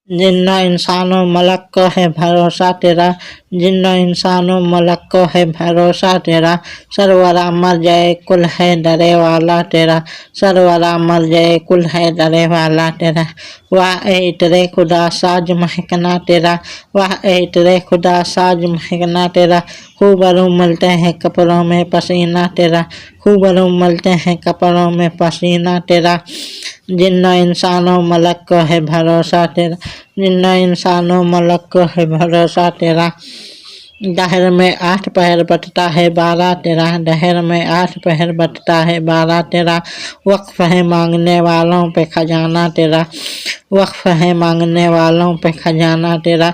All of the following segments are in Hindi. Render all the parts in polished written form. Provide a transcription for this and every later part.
जिन्ना इंसानों मलक को है भरोसा तेरा, जिन्ना इंसानों मलक को है भरोसा तेरा। सरवरा मर जाए कुल है डरे वाला तेरा, सरवरा मर जाए कुल है डरे वाला तेरा। वाह ए तेरे खुदा साज महकना तेरा, वाह ए तेरे खुदा साज महकना तेरा। खूबरू मलते हैं कपड़ों में पसीना तेरा, खूबरू मलते हैं कपड़ों में पसीना तेरा। जिन्ना इंसानों मलक को है भरोसा तेरा, जिन्ना इंसानों मलक को है भरोसा तेरा। दहर में 8 पहर बटता है 12 तेरा, दहर में 8 पहर बटता है 12 तेरा। वक्फ है मांगने वालों पे खजाना तेरा, वक्फ है मांगने वालों पे खजाना तेरा।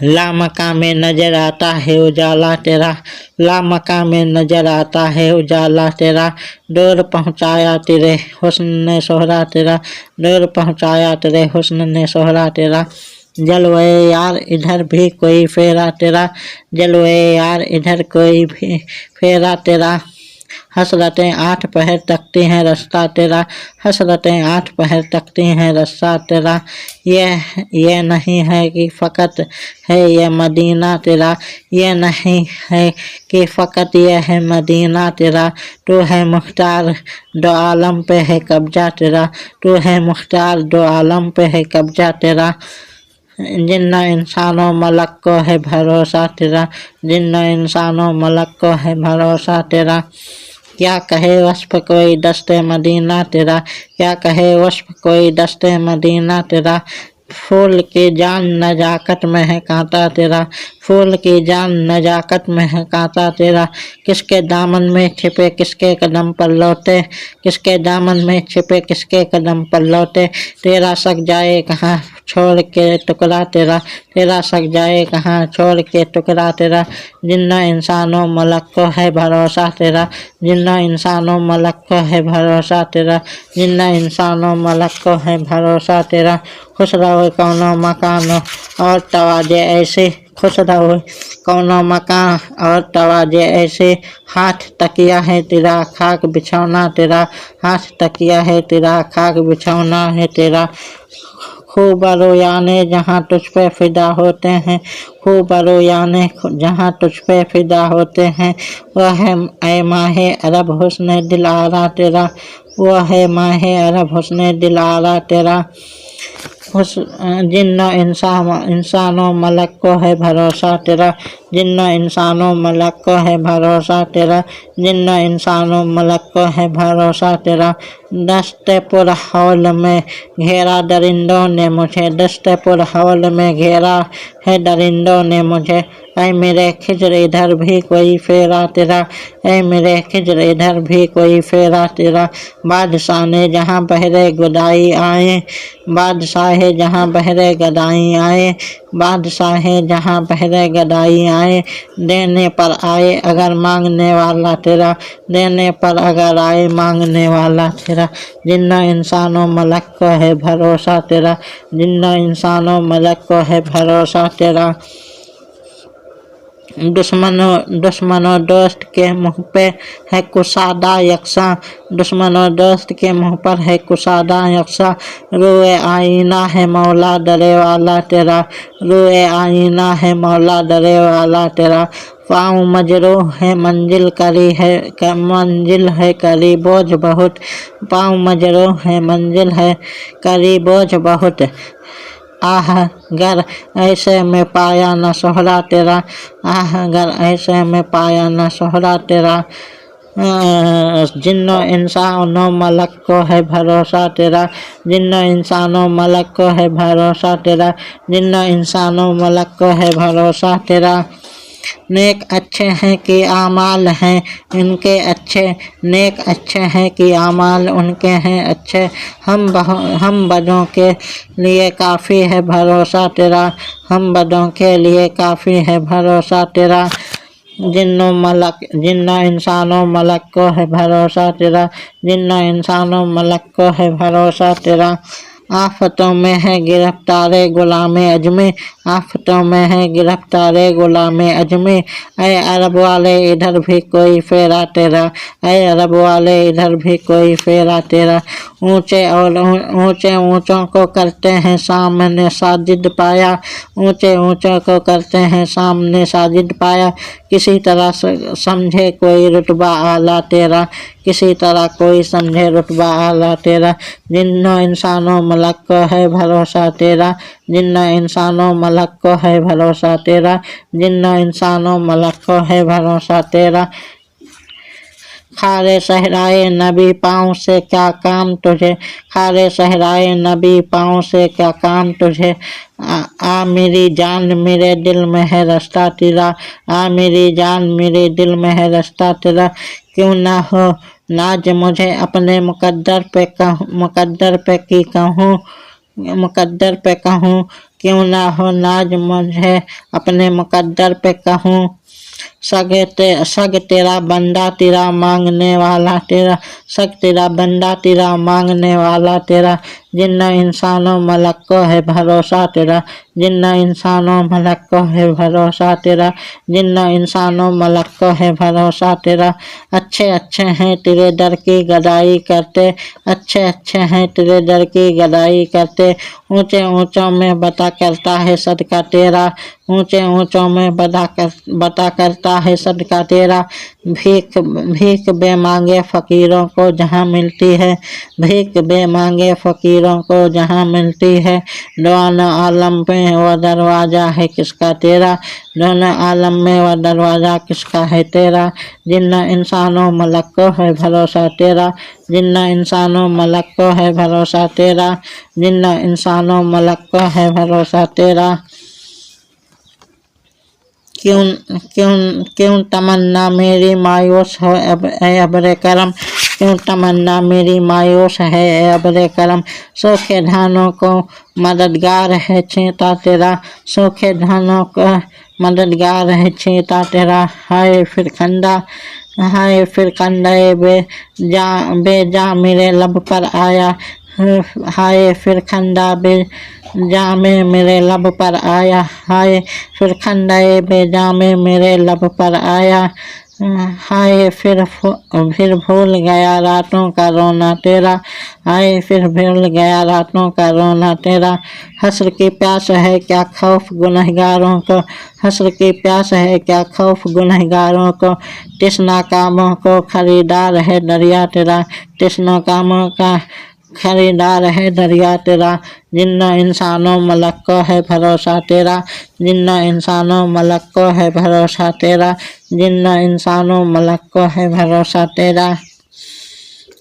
लामका में नजर आता है उजाला तेरा, लामका में नजर आता है उजाला तेरा। दूर पहुँचाया तेरे हुस्न ने सोहरा तेरा, दूर पहुँचाया तेरे हुस्न ने सोहरा तेरा। जलवे यार इधर भी कोई फेरा तेरा, जलवे यार इधर कोई भी फेरा तेरा। हसरतें 8 पहर तकती हैं रास्ता तेरा, हसरतें 8 पहर तकती हैं रास्ता तेरा। ये नहीं है कि फ़कत है ये मदीना तेरा, ये नहीं है कि फ़कत ये है मदीना तेरा। तू है मुख्तार दो आलम पे है कब्जा तेरा, तू है मुख्तार दो आलम पे है कब्जा तेरा। जिन्ना इंसानों मलक को है भरोसा तेरा, जिन्ना इंसानों मलक को है भरोसा तेरा। क्या कहे वस्फ कोई दस्ते मदीना तेरा, क्या कहे वस्फ कोई दस्ते मदीना तेरा। फूल की जान नजाकत में है कांटा तेरा, फूल की जान नजाकत में है कांटा तेरा। किसके दामन में छिपे किसके कदम पर लौटे, किसके दामन में छिपे किसके कदम पर लौटे। तेरा सक जाए कहाँ छोड़ के टुकड़ा तेरा, तेरा सक जाए कहाँ छोड़ के टुकड़ा तेरा। जिन्ना इंसानों मलक को है भरोसा तेरा, जिन्ना इंसानों मलक को है भरोसा तेरा, जिन्ना इंसानों मलक को है भरोसा तेरा। खुश रहो कौनो मकानो और तवाजे ऐसे, खुश रहो कौनो मकान और तवाजे ऐसे। हाथ तकिया है तेरा खाक बिछौना तेरा, हाथ तकिया है तेरा खाक बिछौना है तेरा। खूब रोयाने जहाँ तुझ पे फिदा होते हैं, खूब रोयाने जहाँ तुझ पे फिदा होते हैं। वह है ऐ माहे अरब हुस्न दिल आरा तेरा, वह है माहे अरब हुस्न दिल आरा तेरा। उस जिन्ना इंसानों मलक को है भरोसा तेरा, जिन्ना इंसानों मलक को है भरोसा तेरा, जिन्ना इंसानों मलक को है भरोसा तेरा। दस्ते पुर हौल में घेरा दरिंदों ने मुझे, दस्ते पुर हौल में घेरा है दरिंदों ने मुझे। ऐ मेरे खिजर इधर भी कोई फेरा तेरा, ऐ मेरे खिजर इधर भी कोई फेरा तेरा। बादशाह ने जहाँ बहरे गुदाई आए, बादशाह जहाँ बहरे गदाई आए, बादशाह जहाँ बहरे गदाई आए। देने पर आए अगर मांगने वाला तेरा, देने पर अगर आए मांगने वाला तेरा। जिन्ना इंसानों मलक को है भरोसा तेरा, जिन्ना इंसानों मलक को है भरोसा तेरा। दुश्मनों दोस्त के मुँह पे है कुसादा यकसा, दुश्मनों दोस्त के मुँह पर है कुसादा यकसा। रोए आईना है मौला डरे वाला तेरा, रोए आईना है मौला डरे वाला तेरा। पाँव मजरूह है मंजिल करी है, मंजिल है करी बोझ बहुत, पाँव मजरूह है मंजिल है करी बोझ बहुत। आह गर ऐसे में पाया न सोहरा तेरा, आह गर ऐसे में पाया न सोहरा तेरा। जिन्नो इंसानों मलक को है भरोसा तेरा, जिन्नो इंसानों मलक को है भरोसा तेरा, जिन्नो इंसानों मलक को है भरोसा तेरा। नेक अच्छे हैं कि आमाल हैं इनके अच्छे, नेक अच्छे हैं कि आमाल उनके हैं अच्छे। हम बदों के लिए काफ़ी है भरोसा तेरा, हम बदों के लिए काफ़ी है भरोसा तेरा। जिन्ना इंसानों मलक को है भरोसा तेरा, जिन्ना इंसानों मलक को है भरोसा तेरा। आफतों में है गिरफ्तारे गुलामे अजमी, आफतों में है गिरफ्तारे गुलामे अजमी। ऐ अरब वाले इधर भी कोई फेरा तेरा, ऐ अरब वाले इधर भी कोई फेरा तेरा। ऊंचे और ऊंचे ऊंचों को करते हैं सामने साजिद पाया, ऊंचे ऊंचों को करते हैं सामने साजिद पाया। किसी तरह समझे कोई रुतबा आला तेरा, किसी तरह कोई समझे रुतबा आला तेरा। जिन्नो इंसानों मलक को है भरोसा तेरा, जिन्नो इंसानों मलक को है भरोसा तेरा, जिन्नो इंसानों मलक को है भरोसा तेरा। खारे सहराए नबी पाँव से क्या काम तुझे, खारे सहराए नबी पाँव से क्या काम तुझे। आ मेरी जान मेरे दिल में है रास्ता तेरा, आ मेरी जान मेरे दिल में है रास्ता तेरा। क्यों ना हो नाज मुझे अपने मुकद्दर पे कहूँ, मुकद्दर पे की कहूँ, मुकद्दर पे कहूँ। क्यों ना हो नाज मुझे अपने मुकद्दर पे कहूँ। सग तेरा बंदा तेरा मांगने वाला तेरा, सग तेरा बंदा तेरा मांगने वाला तेरा। जिन्ना इंसानों मलक को है भरोसा तेरा, जिन्ना इंसानों मलक को है भरोसा तेरा, जिन्ना इंसानों मलक को है भरोसा तेरा। अच्छे अच्छे हैं तेरे दर की गदाई करते, अच्छे अच्छे हैं तेरे दर की गदाई करते। ऊंचे ऊंचों में बता करता है सदका तेरा, ऊंचे ऊंचों में बता करता है सदका तेरा। भीख भीख बेमांगे फ़कीरों को जहाँ मिलती है, भीख बेमांगे फ़कीरों को जहाँ मिलती है। दोनों आलम में वह दरवाज़ा है किसका तेरा, दोनों आलम में वह दरवाज़ा किसका है तेरा। जिन्ना इंसानों मलक को है भरोसा तेरा, जिन्ना इंसानों मलक को है भरोसा तेरा, जिन्ना इंसानों मलक को है भरोसा तेरा। क्यों क्यों क्यों तमन्ना मेरी मायूस हो अबरे करम, क्यों तमन्ना मेरी मायूस है अबरे करम। सूखे धानों को मददगार है छींता तेरा, सूखे धानों को मददगार है छींता तेरा। हाय फिर खंडा, हाय फिर खंडे बेजा मेरे लब पर आया, हाय फिर खंडा बेजामे मेरे लब पर आया, हाय फिर खंडे बेजामे मेरे लब पर आया। हाय फिर भूल गया रातों का रोना तेरा, हाय फिर भूल गया रातों का रोना तेरा। हस्र की प्यास है क्या खौफ गुनहगारों को, हस्र की प्यास है क्या खौफ गुनहगारों को। तिस्ना कामों को खरीदार है दरिया तेरा, तिस्ना कामों का खरीदार है दरिया तेरा। जिन्ना इंसानों मलक को है भरोसा तेरा, जिन्ना इंसानों मलक को है भरोसा तेरा, जिन्ना इंसानों मलक को है भरोसा तेरा।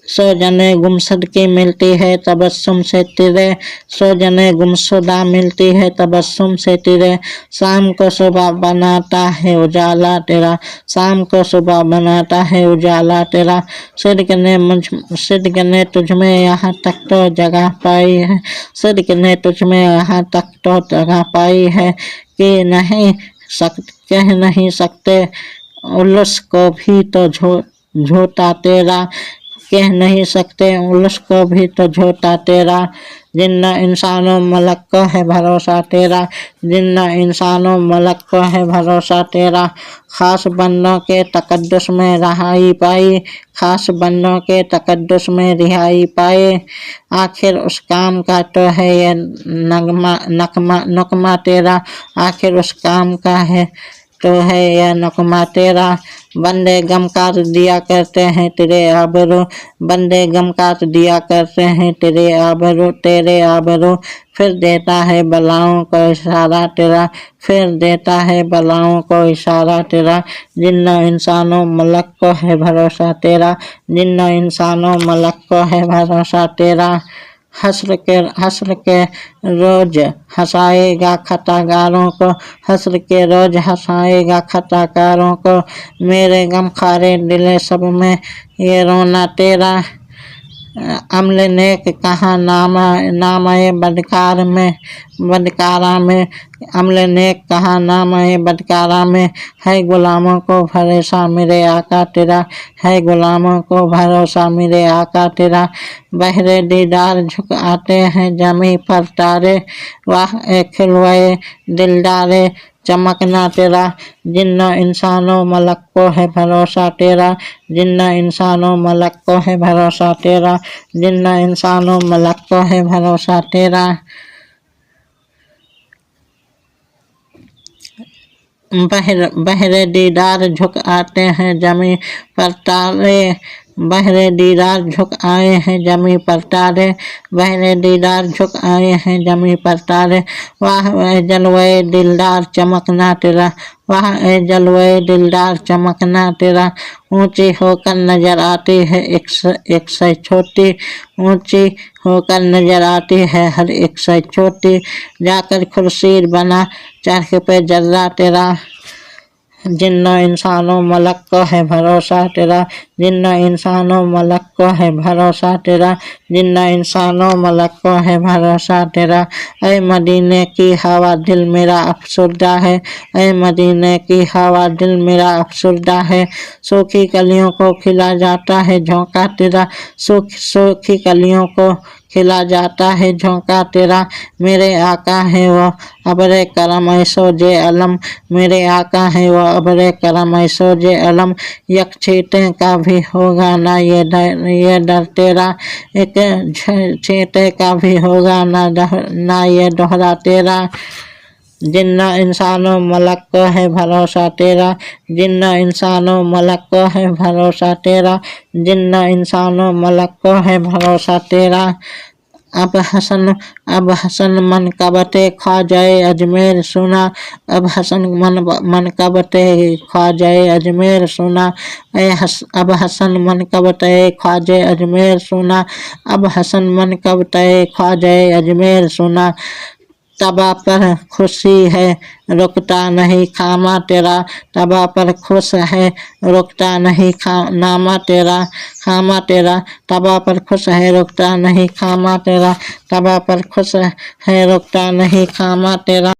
सो जने गुमशुद की मिलती है तबस्सुम से तेरे, सो जने गुमशुदा मिलती है तबस्सुम से तेरे। शाम को सुबह बनाता है उजाला तेरा, शाम को सुबह बनाता है उजाला तेरा। सिद्क ने तुझ में यहाँ तक तो जगह पाई है, सिद्क ने तुझ में यहाँ तक तो जगह पाई है कि कह नहीं सकते उलस को भी तो झूठा तेरा, कह नहीं सकते उलस को भी तो झूठा तेरा। जिन्ना इंसानों मलक को है भरोसा तेरा, जिन्ना इंसानों मलक को है भरोसा तेरा। खास बंदों के तकद्दुस में रहाई पाई, खास बंदों के तकद्दुस में रिहाई पाए। आखिर उस काम का तो है ये नकमा तेरा, आखिर उस काम का है तो है यह नकमा तेरा। बंदे गम काट दिया करते हैं तेरे आबरू, बंदे गम काट दिया करते हैं तेरे आबरू, तेरे आबरू। फिर देता है बलाओं को इशारा तेरा, फिर देता है बलाओं को इशारा तेरा। जिन्ना इंसानों मलक को है भरोसा तेरा, जिन्ना इंसानों मलक को है भरोसा तेरा। हस्र के रोज हंसाएगा खताकारों को, हस्र के रोज हंसाएगा खताकारों को। मेरे गम खारे दिले सब में ये रोना तेरा, अम्ल नेक कहाँ नामाए बदकारा में अम्ल नेक कहाँ नामाए बदकारा में है गुलामों को भरोसा मेरे आका तेरा, है गुलामों को भरोसा मेरे आका तेरा। बहरे दीदार झुक आते हैं जमी पर तारे, वाह ए खिलवाए दिलदारे चमकना तेरा। जिन्ना इंसानों मलक को है भरोसा तेरा, जिन्ना इंसानों मलक को है भरोसा तेरा, जिन्ना इंसानों मलक को है भरोसा तेरा। बहरे दीदार झुक आते हैं जमी पर तारे, बहरे दीदार झुक आए हैं जमी पर तारे, बहरे दीदार झुक आए हैं जमी पर तारे। वाह ए जलवे दिलदार चमकना तेरा, वाह ए जलवे दिलदार चमकना तेरा। ऊंची होकर नजर आती है एक से छोटी, ऊंची होकर नजर आती है हर एक से छोटी। जाकर खुर्शीद बना चरख पे जर्रा तेरा, जिन्ना इंसानों मलक को है भरोसा तेरा, जिन्ना इंसानों मलक को है भरोसा तेरा, जिन्ना इंसानों मलक को है भरोसा तेरा। ऐ मदीने की हवा दिल मेरा अफसुर्दा है, ऐ मदीने की हवा दिल मेरा अफसुर्दा है। सूखी कलियों को खिला जाता है झोंका तेरा, सूखी कलियों को खिला जाता है झोंका तेरा। मेरे आका है वो अबरे करम ऐसो जे अलम, मेरे आका है वो अबरे करम ऐसो जे अलम। यक छींटे का भी होगा ना ये डर तेरा, एक छींटे का भी होगा ना ये दोहरा तेरा। जिन्ना इंसानों मलक को है भरोसा तेरा, जिन्ना इंसानों मलक को है भरोसा तेरा, जिन्ना इंसानों मलक को है भरोसा तेरा। अब हसन मन कबते ख्वाजाए अजमेर सुना, अब हसन मन कबते ख्वाजाए अजमेर सुना। अब हसन मन कबते ख्वाजे अजमेर सुना, अब हसन मन कबते ख्वाजाए अजमेर सुना। तबा पर खुशी है रुकता नहीं खामा तेरा, तबा पर खुश है रुकता नहीं नामा तेरा, खामा तेरा। तबा पर खुश है रुकता नहीं खामा तेरा, तबा पर खुश है रुकता नहीं खामा तेरा।